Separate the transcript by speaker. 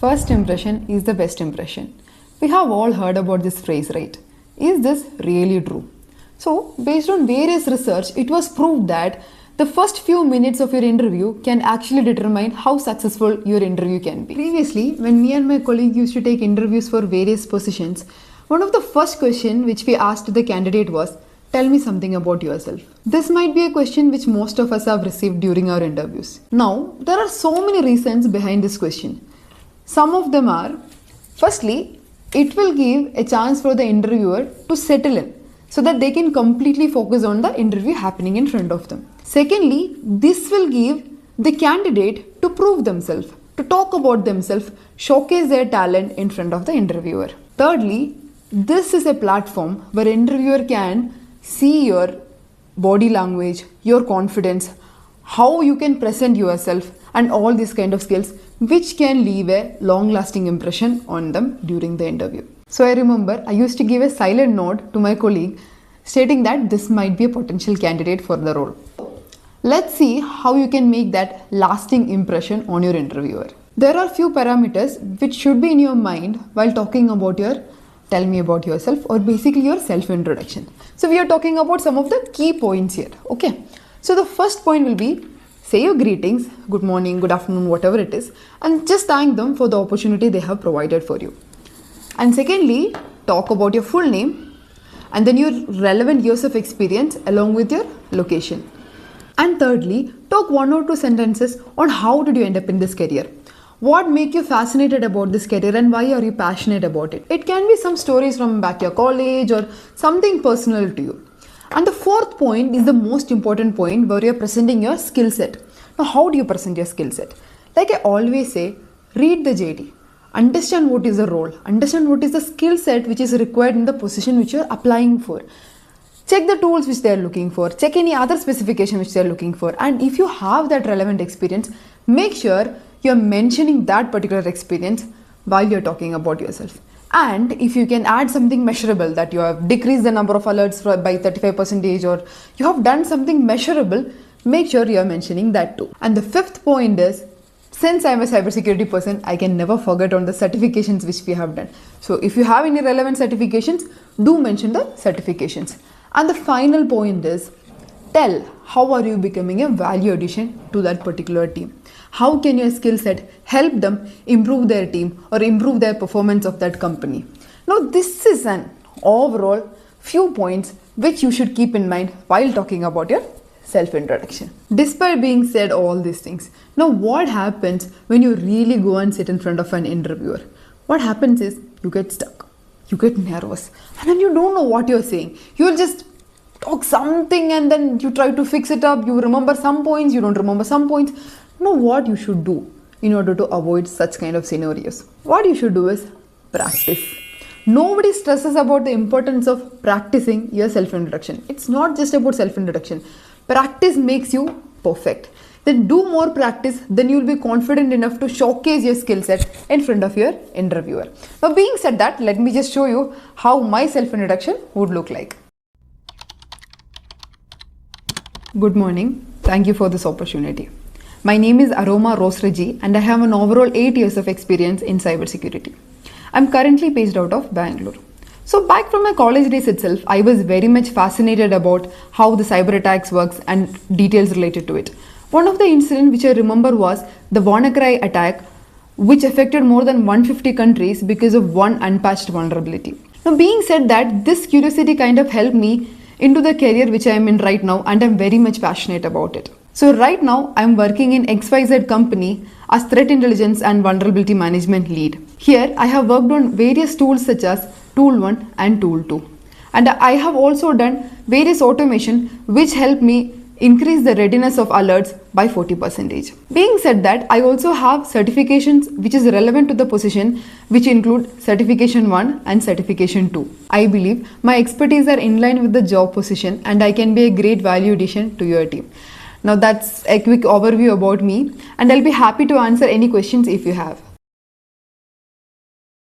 Speaker 1: First impression is the best impression. We have all heard about this phrase, right? Is this really true? So, based on various research, it was proved that the first few minutes of your interview can actually determine how successful your interview can be. Previously, when me and my colleague used to take interviews for various positions, one of the first questions which we asked the candidate was, tell me something about yourself. This might be a question which most of us have received during our interviews. Now, there are so many reasons behind this question. Some of them are, firstly, it will give a chance for the interviewer to settle in so that they can completely focus on the interview happening in front of them. Secondly, this will give the candidate to prove themselves, to talk about themselves, showcase their talent in front of the interviewer. Thirdly, this is a platform where interviewer can see your body language, your confidence, how you can present yourself and all these kind of skills which can leave a long-lasting impression on them during the interview. So I remember I used to give a silent nod to my colleague stating that this might be a potential candidate for the role. Let's see how you can make that lasting impression on your interviewer. There are few parameters which should be in your mind while talking about your tell me about yourself or basically your self-introduction. So we are talking about some of the key points here. Okay. So the first point will be say your greetings, good morning, good afternoon, whatever it is, and just thank them for the opportunity they have provided for you. And secondly, talk about your full name and then your relevant years of experience along with your location. And thirdly, talk 1 or 2 sentences on how did you end up in this career. What make you fascinated about this career and why are you passionate about it? It can be some stories from back your college or something personal to you. And the fourth point is the most important point where you're presenting your skill set. Now, how do you present your skill set? Like I always say, read the JD. Understand what is the role. Understand what is the skill set which is required in the position which you're applying for. Check the tools which they are looking for. Check any other specification which they are looking for. And if you have that relevant experience, make sure you're mentioning that particular experience while you're talking about yourself. And if you can add something measurable that you have decreased the number of alerts by 35% or you have done something measurable, make sure you're mentioning that too. And the fifth point is, since I'm a cybersecurity person, I can never forget on the certifications which we have done. So if you have any relevant certifications, do mention the certifications. And the final point is, tell how are you becoming a value addition to that particular team. How can your skill set help them improve their team or improve their performance of that company? Now, this is an overall few points which you should keep in mind while talking about your self-introduction. Despite being said all these things, now what happens when you really go and sit in front of an interviewer? What happens is you get stuck, you get nervous, and then you don't know what you're saying. You'll just talk something and then you try to fix it up. You remember some points, you don't remember some points. Know what you should do in order to avoid such kind of scenarios. What you should do is practice. Nobody stresses about the importance of practicing your self-introduction. It's not just about self-introduction. Practice makes you perfect. Then do more practice, then you'll be confident enough to showcase your skill set in front of your interviewer. Now, being said that, let me just show you how my self-introduction would look like. Good morning. Thank you for this opportunity. My name is Aroma Rosreji and I have an overall 8 years of experience in cybersecurity. I'm currently based out of Bangalore. So back from my college days itself, I was very much fascinated about how the cyber attacks works and details related to it. One of the incidents which I remember was the WannaCry attack, which affected more than 150 countries because of one unpatched vulnerability. Now, being said that, this curiosity kind of helped me into the career which I am in right now and I'm very much passionate about it. So right now, I'm working in XYZ company as Threat Intelligence and Vulnerability Management Lead. Here, I have worked on various tools such as Tool 1 and Tool 2. And I have also done various automation which help me increase the readiness of alerts by 40%. Being said that, I also have certifications which is relevant to the position, which include Certification 1 and Certification 2. I believe my expertise are in line with the job position and I can be a great value addition to your team. Now that's a quick overview about me and I'll be happy to answer any questions if you have.